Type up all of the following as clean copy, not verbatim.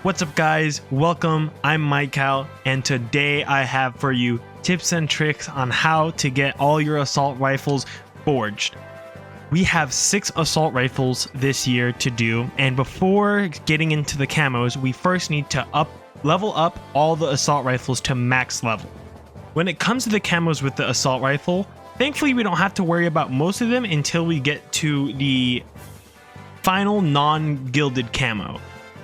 What's up guys, welcome, I'm Michael, and today I have for you tips and tricks on how to get all your assault rifles forged. We have 6 assault rifles this year to do, and before getting into the camos, we first need to level up all the assault rifles to max level. When it comes to the camos with the assault rifle, thankfully we don't have to worry about most of them until we get to the final non-gilded camo.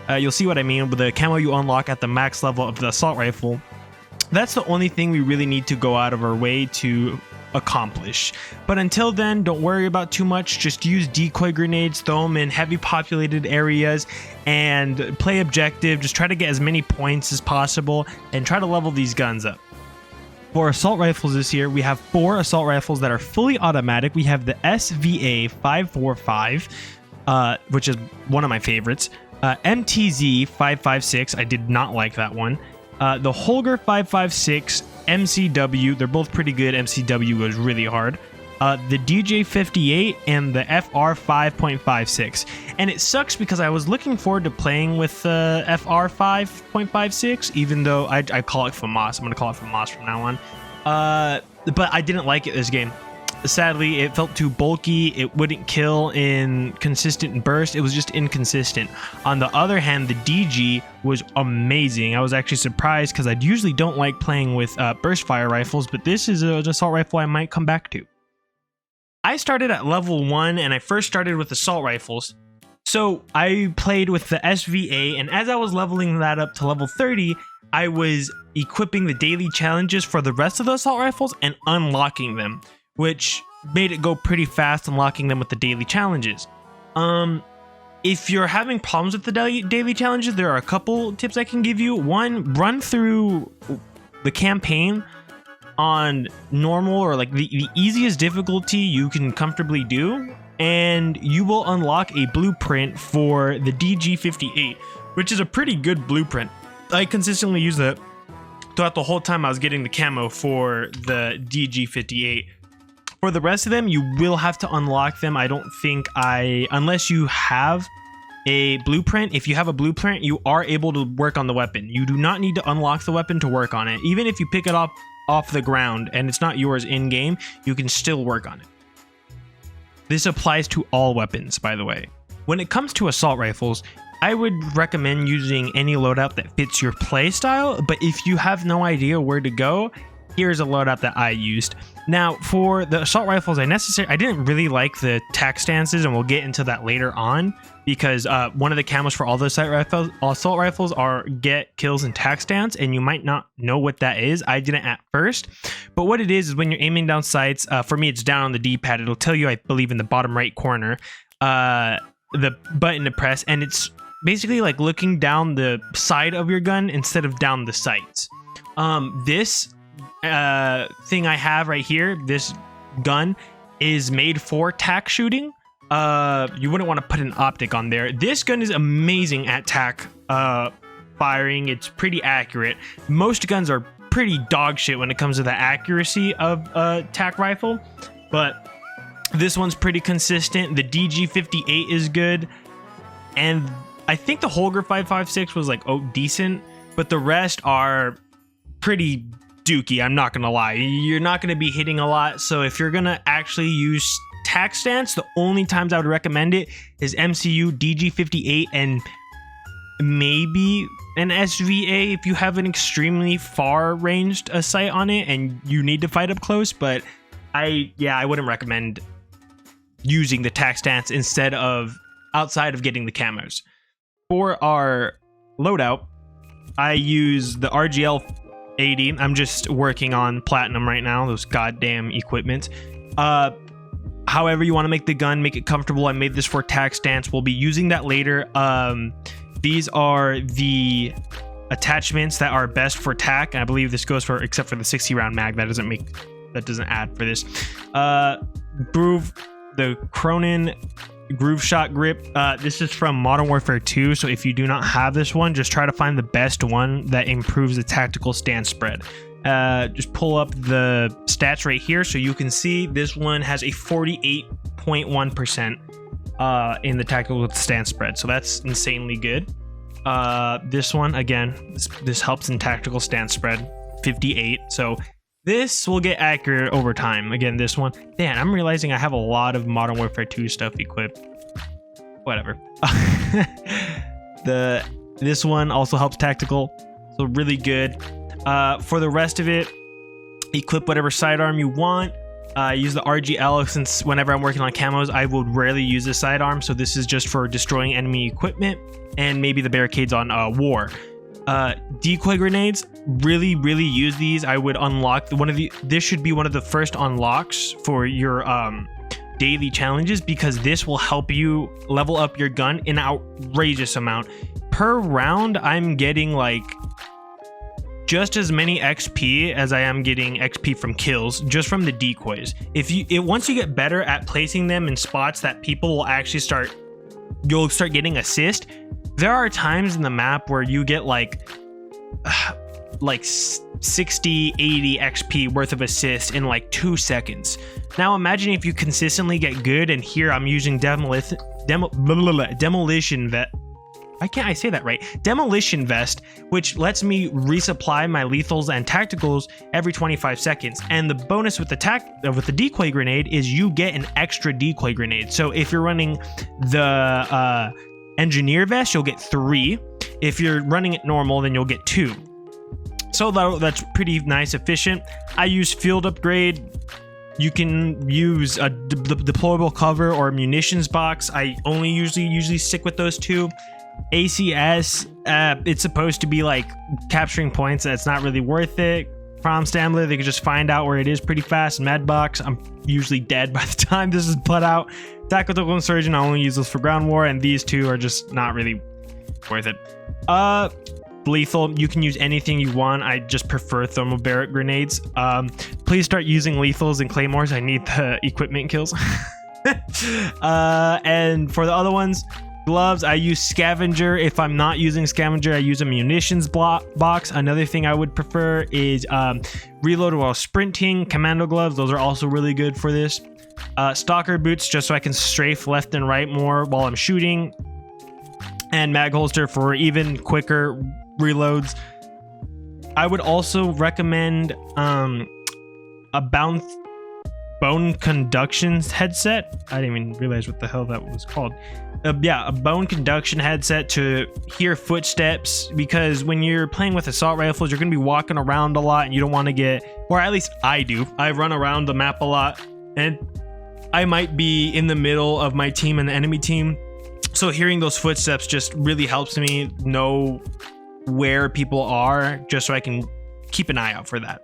You'll see what I mean with the camo you unlock at the max level of the assault rifle. That's the only thing we really need to go out of our way to accomplish. But until then, don't worry about too much. Just use decoy grenades, throw them in heavy populated areas, and play objective. Just try to get as many points as possible and try to level these guns up. For assault rifles this year, we have 4 assault rifles that are fully automatic. We have the SVA 545, which is one of my favorites. MTZ 556, I did not like that one. The Holger 556, MCW, they're both pretty good. MCW goes really hard. The DJ 58 and the FR 5.56. And it sucks because I was looking forward to playing with the FR 5.56, even though I call it FAMAS. I'm going to call it FAMAS from now on. But I didn't like it this game. Sadly, it felt too bulky. It wouldn't kill in consistent burst. It was just inconsistent. On the other hand, the DG was amazing. I was actually surprised because I usually don't like playing with burst fire rifles, but this is an assault rifle I might come back to. I started at level 1 and I first started with assault rifles. So I played with the SVA, and as I was leveling that up to level 30, I was equipping the daily challenges for the rest of the assault rifles and unlocking them, which made it go pretty fast unlocking them with the daily challenges. If you're having problems with the daily challenges, there are a couple tips I can give you. One, run through the campaign on normal or like the easiest difficulty you can comfortably do, and you will unlock a blueprint for the DG58, which is a pretty good blueprint. I consistently use that throughout the whole time I was getting the camo for the DG58. For the rest of them, you will have to unlock them. I don't think unless you have a blueprint. If you have a blueprint, you are able to work on the weapon. You do not need to unlock the weapon to work on it. Even if you pick it up off the ground and it's not yours in game, you can still work on it. This applies to all weapons, by the way. When it comes to assault rifles, I would recommend using any loadout that fits your playstyle, but if you have no idea where to go, here's a loadout that I used. Now, for the assault rifles, I didn't really like the tack stances, and we'll get into that later on, because one of the camos for all the assault rifles are get, kills, and tack stance, and you might not know what that is. I didn't at first, but what it is when you're aiming down sights, for me it's down on the D-pad. It'll tell you, I believe, in the bottom right corner, the button to press, and it's basically like looking down the side of your gun instead of down the sights. This thing I have right here, this gun, is made for tack shooting. You wouldn't want to put an optic on there. This gun is amazing at tack firing. It's pretty accurate. Most guns are pretty dog shit when it comes to the accuracy of a tack rifle, but this one's pretty consistent. The DG58 is good, and I think the Holger 556 was like, oh, decent, but the rest are pretty dookie. I'm not gonna lie, you're not gonna be hitting a lot. So if you're gonna actually use tack stance, the only times I would recommend it is MCU, DG58, and maybe an SVA if you have an extremely far ranged sight on it and you need to fight up close. But I wouldn't recommend using the tack stance outside of getting the camos. For our loadout, I use the RGL 80. I'm just working on platinum right now, those goddamn equipment. However you want to make the gun, make it comfortable. I made this for tack stance. We'll be using that later. These are the attachments that are best for tack, and I believe this goes for, except for the 60 round mag, that doesn't add for this. The Cronin Groove Shot grip. This is from Modern Warfare 2, so if you do not have this one, just try to find the best one that improves the tactical stance spread. Just pull up the stats right here so you can see this one has a 48.1% in the tactical stance spread, so that's insanely good. This one, again, this helps in tactical stance spread, 58. So this will get accurate over time. Again, this one. Dan, I'm realizing I have a lot of Modern Warfare 2 stuff equipped. Whatever. This one also helps tactical, so really good. For the rest of it, equip whatever sidearm you want. Use the RGL, since whenever I'm working on camos, I would rarely use the sidearm. So this is just for destroying enemy equipment, and maybe the barricades on war. Decoy grenades, really use these. I would unlock this should be one of the first unlocks for your daily challenges, because this will help you level up your gun in an outrageous amount. Per round, I'm getting like just as many XP as I am getting XP from kills, just from the decoys. Once you get better at placing them in spots that people will actually you'll start getting assist. There are times in the map where you get like 60, 80 XP worth of assist in like 2 seconds. Now imagine if you consistently get good, and here I'm using demolition vet. Why can't I say that right? Demolition vest, which lets me resupply my lethals and tacticals every 25 seconds. And the bonus with the decoy grenade is you get an extra decoy grenade. So if you're running the engineer vest, you'll get 3. If you're running it normal, then you'll get 2. So that's pretty nice, efficient. I use field upgrade. You can use a deployable cover or a munitions box. I only usually stick with those 2. ACS, it's supposed to be like capturing points. That's not really worth it. Prom Stambler, they could just find out where it is pretty fast. Medbox, I'm usually dead by the time this is put out. Tactical Insurgent, I only use those for ground war, and these 2 are just not really worth it. Lethal, you can use anything you want. I just prefer thermal barret grenades. Please start using lethals and claymores. I need the equipment kills. And for the other ones, gloves, I use scavenger. If I'm not using scavenger, I use a munitions box. Another thing I would prefer is reload while sprinting. Commando gloves, those are also really good for this. Stalker boots, just so I can strafe left and right more while I'm shooting. And mag holster for even quicker reloads. I would also recommend a bone conduction headset. I didn't even realize what the hell that was called. Yeah, a bone conduction headset to hear footsteps, because when you're playing with assault rifles, you're going to be walking around a lot, and you don't want to get, or at least I do. I run around the map a lot, and I might be in the middle of my team and the enemy team. So hearing those footsteps just really helps me know where people are, just so I can keep an eye out for that.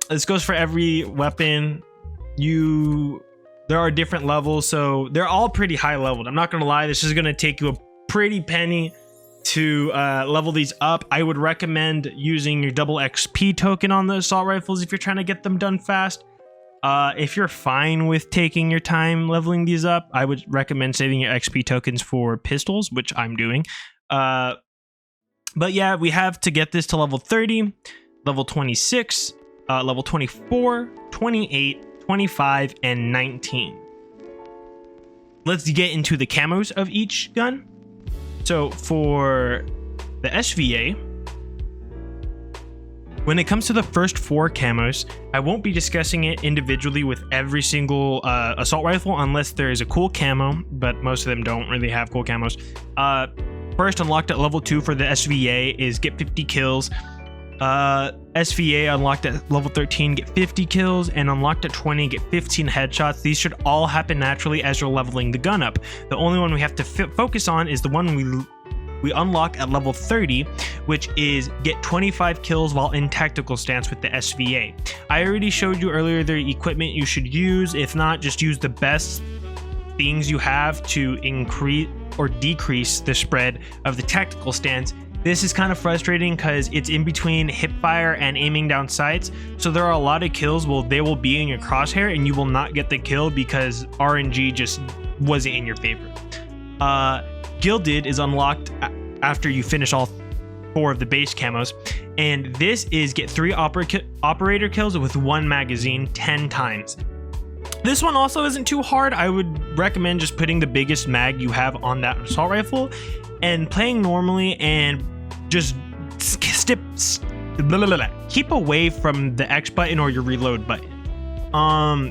This goes for every weapon. There are different levels, so they're all pretty high leveled. I'm not gonna lie, this is gonna take you a pretty penny to level these up. I would recommend using your double XP token on the assault rifles if you're trying to get them done fast. If you're fine with taking your time leveling these up, I would recommend saving your XP tokens for pistols, which I'm doing. But yeah, we have to get this to level 30, level 26, level 24, 28, 25, and 19. Let's get into the camos of each gun. So for the SVA, when it comes to the first 4 camos, I won't be discussing it individually with every single assault rifle unless there is a cool camo, but most of them don't really have cool camos. First unlocked at level 2 for the SVA is get 50 kills. SVA unlocked at level 13, get 50 kills, and unlocked at 20, get 15 headshots. These should all happen naturally as you're leveling the gun up. The only one we have to focus on is the one we unlock at level 30, which is get 25 kills while in tactical stance with the SVA. I already showed you earlier the equipment you should use. If not, just use the best things you have to increase or decrease the spread of the tactical stance. This is kind of frustrating because it's in between hipfire and aiming down sights. So there are a lot of kills they will be in your crosshair and you will not get the kill because RNG just wasn't in your favor. Gilded is unlocked after you finish all 4 of the base camos. And this is get 3 operator kills with 1 magazine 10 times. This one also isn't too hard. I would recommend just putting the biggest mag you have on that assault rifle and playing normally, and just keep away from the X button or your reload button.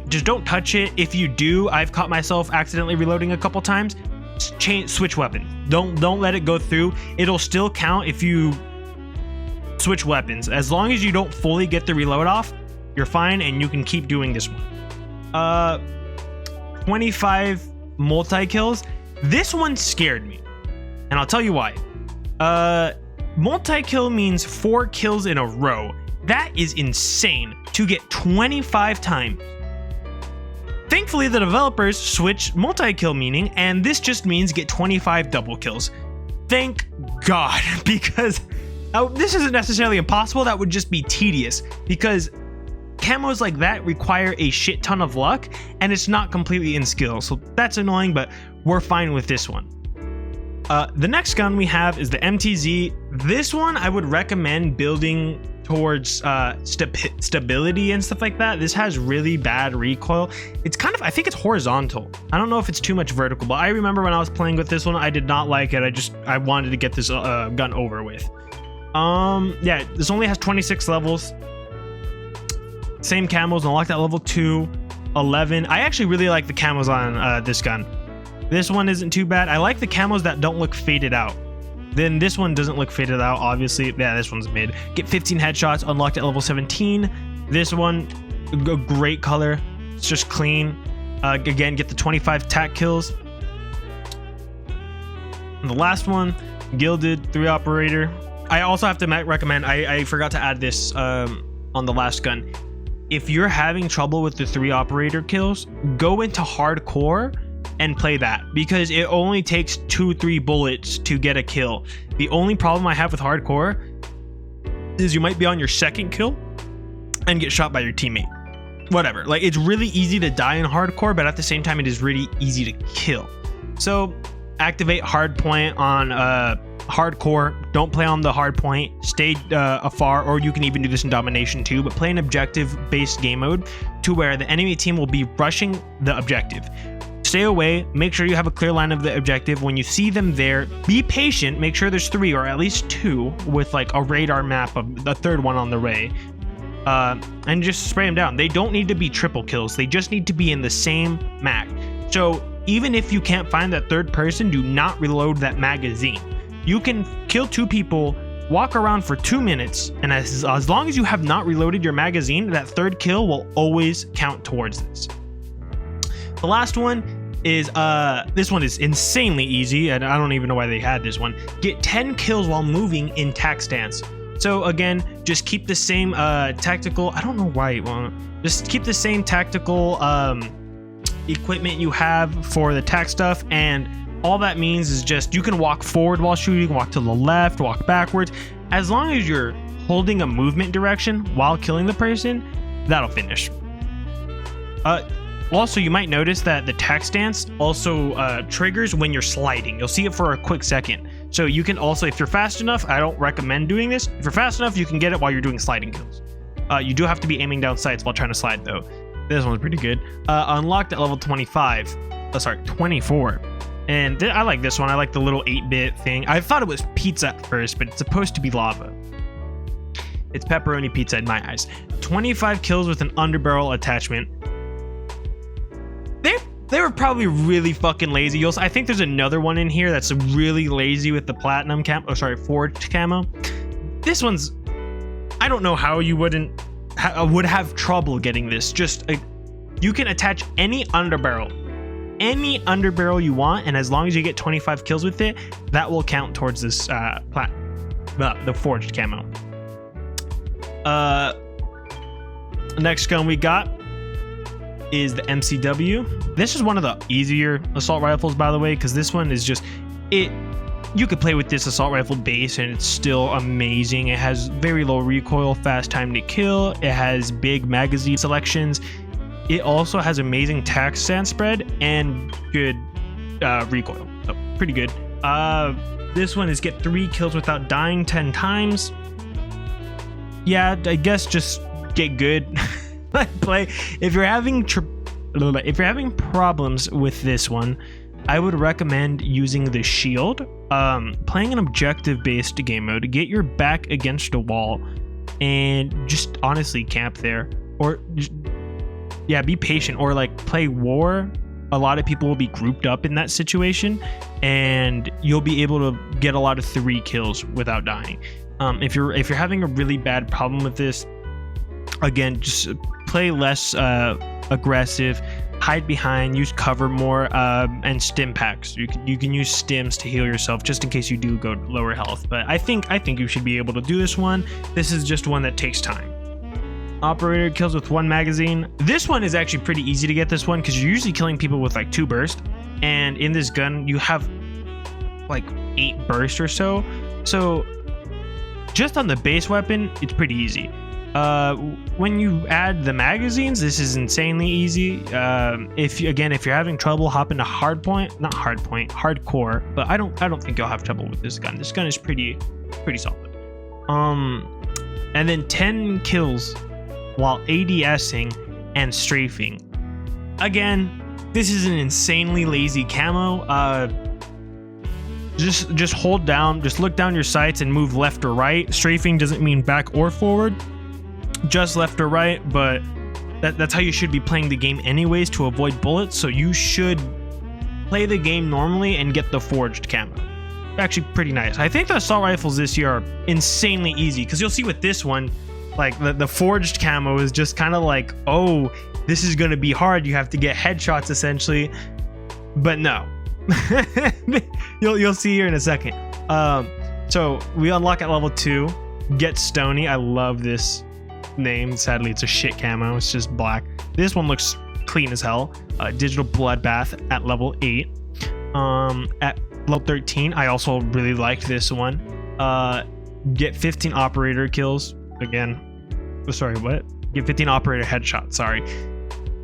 Just don't touch it. If you do, I've caught myself accidentally reloading a couple times. Switch weapon. Don't let it go through. It'll still count if you switch weapons. As long as you don't fully get the reload off, you're fine, and you can keep doing this one. 25 multi-kills. This one scared me, and I'll tell you why. Multi-kill means 4 kills in a row. That is insane to get 25 times. Thankfully, the developers switched multi-kill meaning, and this just means get 25 double kills. Thank God, because this isn't necessarily impossible. That would just be tedious, because camos like that require a shit ton of luck, and it's not completely in skill, so that's annoying, but we're fine with this one. The next gun we have is the MTZ. This one I would recommend building towards stability and stuff like that. This has really bad recoil. It's kind of, I think it's horizontal. I don't know if it's too much vertical, but I remember when I was playing with this one, I did not like it. I wanted to get this gun over with. Yeah, this only has 26 levels. Same camos, unlocked at level 2, 11. I actually really like the camos on this gun. This one isn't too bad. I like the camos that don't look faded out. Then this one doesn't look faded out, obviously. Yeah, this one's mid. Get 15 headshots, unlocked at level 17. This one, a great color. It's just clean. Again, get the 25 tac kills. And the last one, Gilded 3 operator. I also have to recommend, I forgot to add this on the last gun. If you're having trouble with the 3 operator kills, go into hardcore and play that, because it only takes 2-3 bullets to get a kill. The only problem I have with hardcore is you might be on your second kill and get shot by your teammate. Whatever, like, it's really easy to die in hardcore, but at the same time it is really easy to kill. So activate hardpoint on hardcore. Don't play on the hardpoint. Stay afar, or you can even do this in domination too, but play an objective based game mode to where the enemy team will be rushing the objective. Stay away, make sure you have a clear line of the objective. When you see them there, be patient, make sure there's 3 or at least 2 with like a radar map of the 3rd one on the way, and just spray them down. They don't need to be triple kills, they just need to be in the same mag. So even if you can't find that 3rd person, do not reload that magazine. You can kill 2 people, walk around for 2 minutes, and as long as you have not reloaded your magazine, that 3rd kill will always count towards this. The last one is, this one is insanely easy, and I don't even know why they had this one. Get 10 kills while moving in tac stance. So again, just keep the same tactical, I don't know why you want, just keep the same tactical equipment you have for the tac stuff, and all that means is just you can walk forward while shooting, walk to the left, walk backwards. As long as you're holding a movement direction while killing the person, that'll finish. Also, you might notice that the tac stance also triggers when you're sliding. You'll see it for a quick second. So you can also, if you're fast enough, I don't recommend doing this. If you're fast enough, you can get it while you're doing sliding kills. You do have to be aiming down sights while trying to slide though. This one's pretty good. Unlocked at level 25. Oh, sorry, 24. And I like this one. I like the little 8-bit thing. I thought it was pizza at first, but it's supposed to be lava. It's pepperoni pizza in my eyes. 25 kills with an underbarrel attachment. They were probably really fucking lazy. I think there's another one in here that's really lazy with the platinum camo. Oh, sorry, forged camo. This one's, I don't know how you would have trouble getting this. Just you can attach any underbarrel you want, and as long as you get 25 kills with it, that will count towards this the forged camo. Next gun we got is the MCW. This is one of the easier assault rifles, by the way, because this one is just you could play with this assault rifle base and it's still amazing. It has very low recoil, fast time to kill, it has big magazine selections, it also has amazing tac stance spread and good recoil, so pretty good. This one is get 3 kills without dying 10 times. Yeah, I guess just get good. Play if you're having if you're having problems with this one, I would recommend using the shield. Playing an objective-based game mode, get your back against a wall, and just honestly camp there, or just, yeah, be patient, or like play war. A lot of people will be grouped up in that situation, and you'll be able to get a lot of 3 kills without dying. If you're having a really bad problem with this, again, just play less aggressive, hide behind, use cover more, and stim packs. You can use stims to heal yourself just in case you do go lower health. But I think you should be able to do this one. This is just one that takes time. Operator kills with 1 magazine. This one is actually pretty easy to get this one because you're usually killing people with like 2 bursts, and in this gun you have like 8 bursts or so. So just on the base weapon, it's pretty easy. When you add the magazines, this is insanely easy. If you're having trouble, hop into hardcore. But I don't think you'll have trouble with this gun. This gun is pretty solid. And then 10 kills while ADSing and strafing. Again, this is an insanely lazy camo. Just hold down, just look down your sights and move left or right. Strafing doesn't mean back or forward, just left or right, but that's how you should be playing the game anyways to avoid bullets. So you should play the game normally and get the forged camo. Actually pretty nice. I think the assault rifles this year are insanely easy, because you'll see with this one, like the forged camo is just kind of like, oh, this is going to be hard. You have to get headshots essentially, but no. you'll see here in a second. So we unlock at level 2, get Stony. I love this name. Sadly, it's a shit camo. It's just black. This one looks clean as hell. Digital bloodbath at level 8. At level 13, I also really liked this one. Get 15 operator kills. Again, sorry, what? Get 15 operator headshots. Sorry.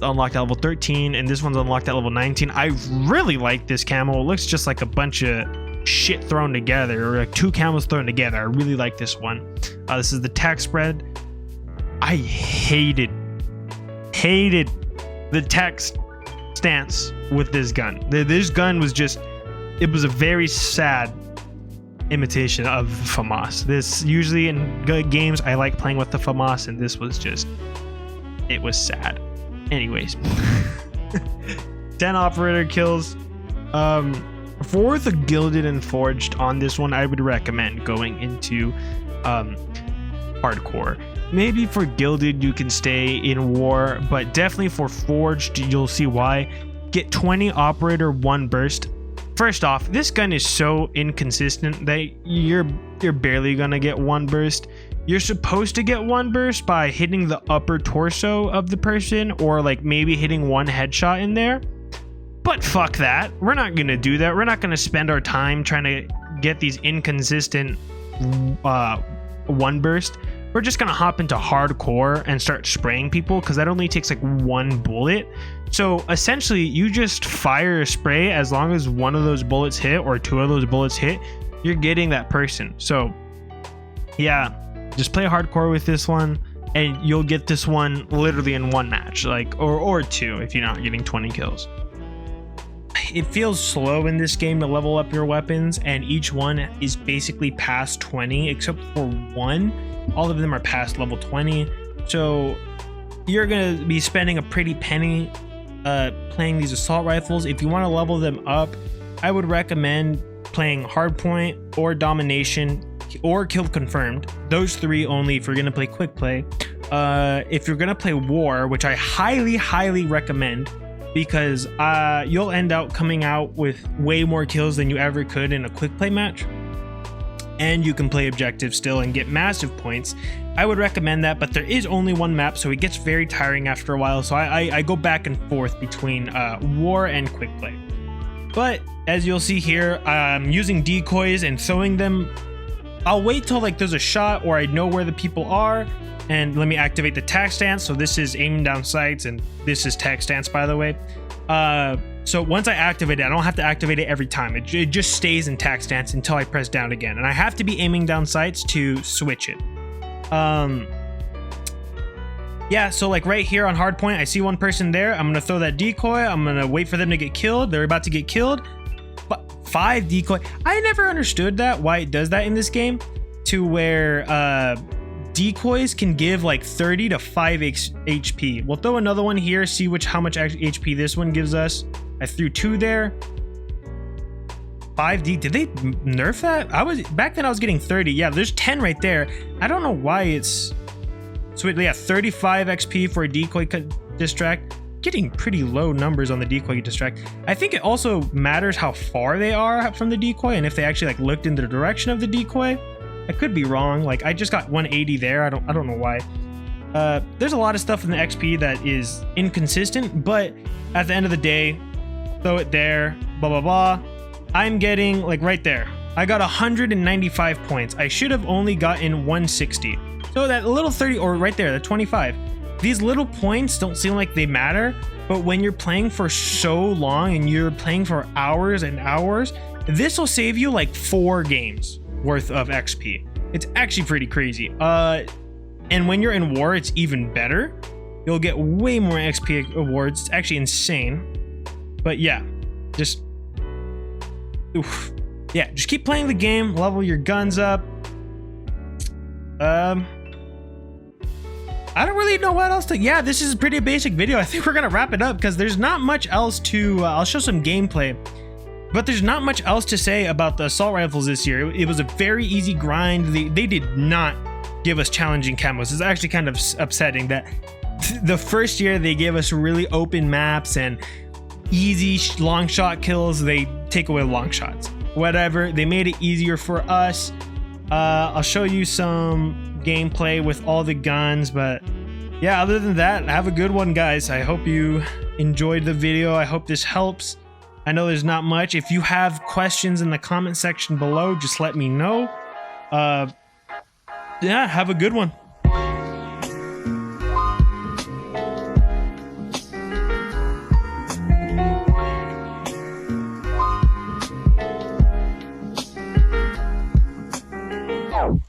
Unlocked at level 13, and this one's unlocked at level 19. I really like this camo. It looks just like a bunch of shit thrown together, or like 2 camos thrown together. I really like this one. This is the tack spread. I hated the tack stance with this gun. This gun was just, it was a very sad imitation of FAMAS. This usually in good games I like playing with the FAMAS, and this was just, it was sad. Anyways, 10 operator kills. For the gilded and forged on this one, I would recommend going into hardcore. Maybe for gilded you can stay in war, but definitely for forged you'll see why. Get 20 operator 1 burst. First off, this gun is so inconsistent that you're barely gonna get 1 burst. You're supposed to get 1 burst by hitting the upper torso of the person, or like maybe hitting 1 headshot in there. But fuck that. We're not gonna do that. We're not gonna spend our time trying to get these inconsistent 1 burst. We're just gonna hop into hardcore and start spraying people, because that only takes like 1 bullet. So essentially you just fire a spray. As long as 1 of those bullets hit or 2 of those bullets hit, you're getting that person. So yeah, just play hardcore with this one, and you'll get this one literally in 1 match, like or 2 if you're not getting 20 kills. It feels slow in this game to level up your weapons, and each one is basically past 20 except for 1. All of them are past level 20, so you're gonna be spending a pretty penny playing these assault rifles. If you want to level them up, I would recommend playing Hardpoint or Domination or Kill Confirmed. Those 3 only if you're gonna play quick play. If you're gonna play War, which I highly recommend, because you'll end up coming out with way more kills than you ever could in a quick play match, and you can play objective still and get massive points. I would recommend that, but there is only 1 map, so it gets very tiring after a while. So I go back and forth between war and quick play. But as you'll see here, I'm using decoys and throwing them. I'll wait till like there's a shot or I know where the people are, and let me activate the tack stance. So this is aiming down sights, and this is tack stance, by the way. So once I activate it, I don't have to activate it every time. It just stays in tack stance until I press down again, and I have to be aiming down sights to switch it. yeah, so like right here on Hardpoint, I see one person there. I'm gonna throw that decoy. I'm gonna wait for them to get killed. They're about to get killed. But 5 decoy. I never understood that, why it does that in this game, to where decoys can give like 30 to 5 HP. We'll throw another one here, see how much HP this one gives us. I threw 2 there. 5D. Did they nerf that? Back then I was getting 30. Yeah, there's 10 right there. I don't know why it's sweet. Yeah, 35 XP for a decoy distract. Getting pretty low numbers on the decoy distract. I think it also matters how far they are from the decoy and if they actually like looked in the direction of the decoy. I could be wrong. Like I just got 180 there. I don't know why. There's a lot of stuff in the XP that is inconsistent, but at the end of the day, throw it there, blah blah blah. I'm getting like right there. I got 195 points. I should have only gotten 160. So that little 30, or right there, the 25. These little points don't seem like they matter, but when you're playing for so long and you're playing for hours and hours, this will save you like 4 games worth of XP. It's actually pretty crazy. And when you're in war, it's even better. You'll get way more XP awards. It's actually insane. But yeah, just yeah, just keep playing the game, level your guns up. I don't really know what else to. Yeah, this is a pretty basic video. I think we're gonna wrap it up because there's not much else to. I'll show some gameplay, but there's not much else to say about the assault rifles this year. It was a very easy grind. They did not give us challenging camos. It's actually kind of upsetting that the first year they gave us really open maps and easy long shot kills. They take away long shots. Whatever. They made it easier for us. I'll show you some gameplay with all the guns, but yeah, other than that, have a good one, guys. I hope you enjoyed the video. I hope this helps. I know there's not much. If you have questions in the comment section below, just let me know. Yeah, have a good one. Wow.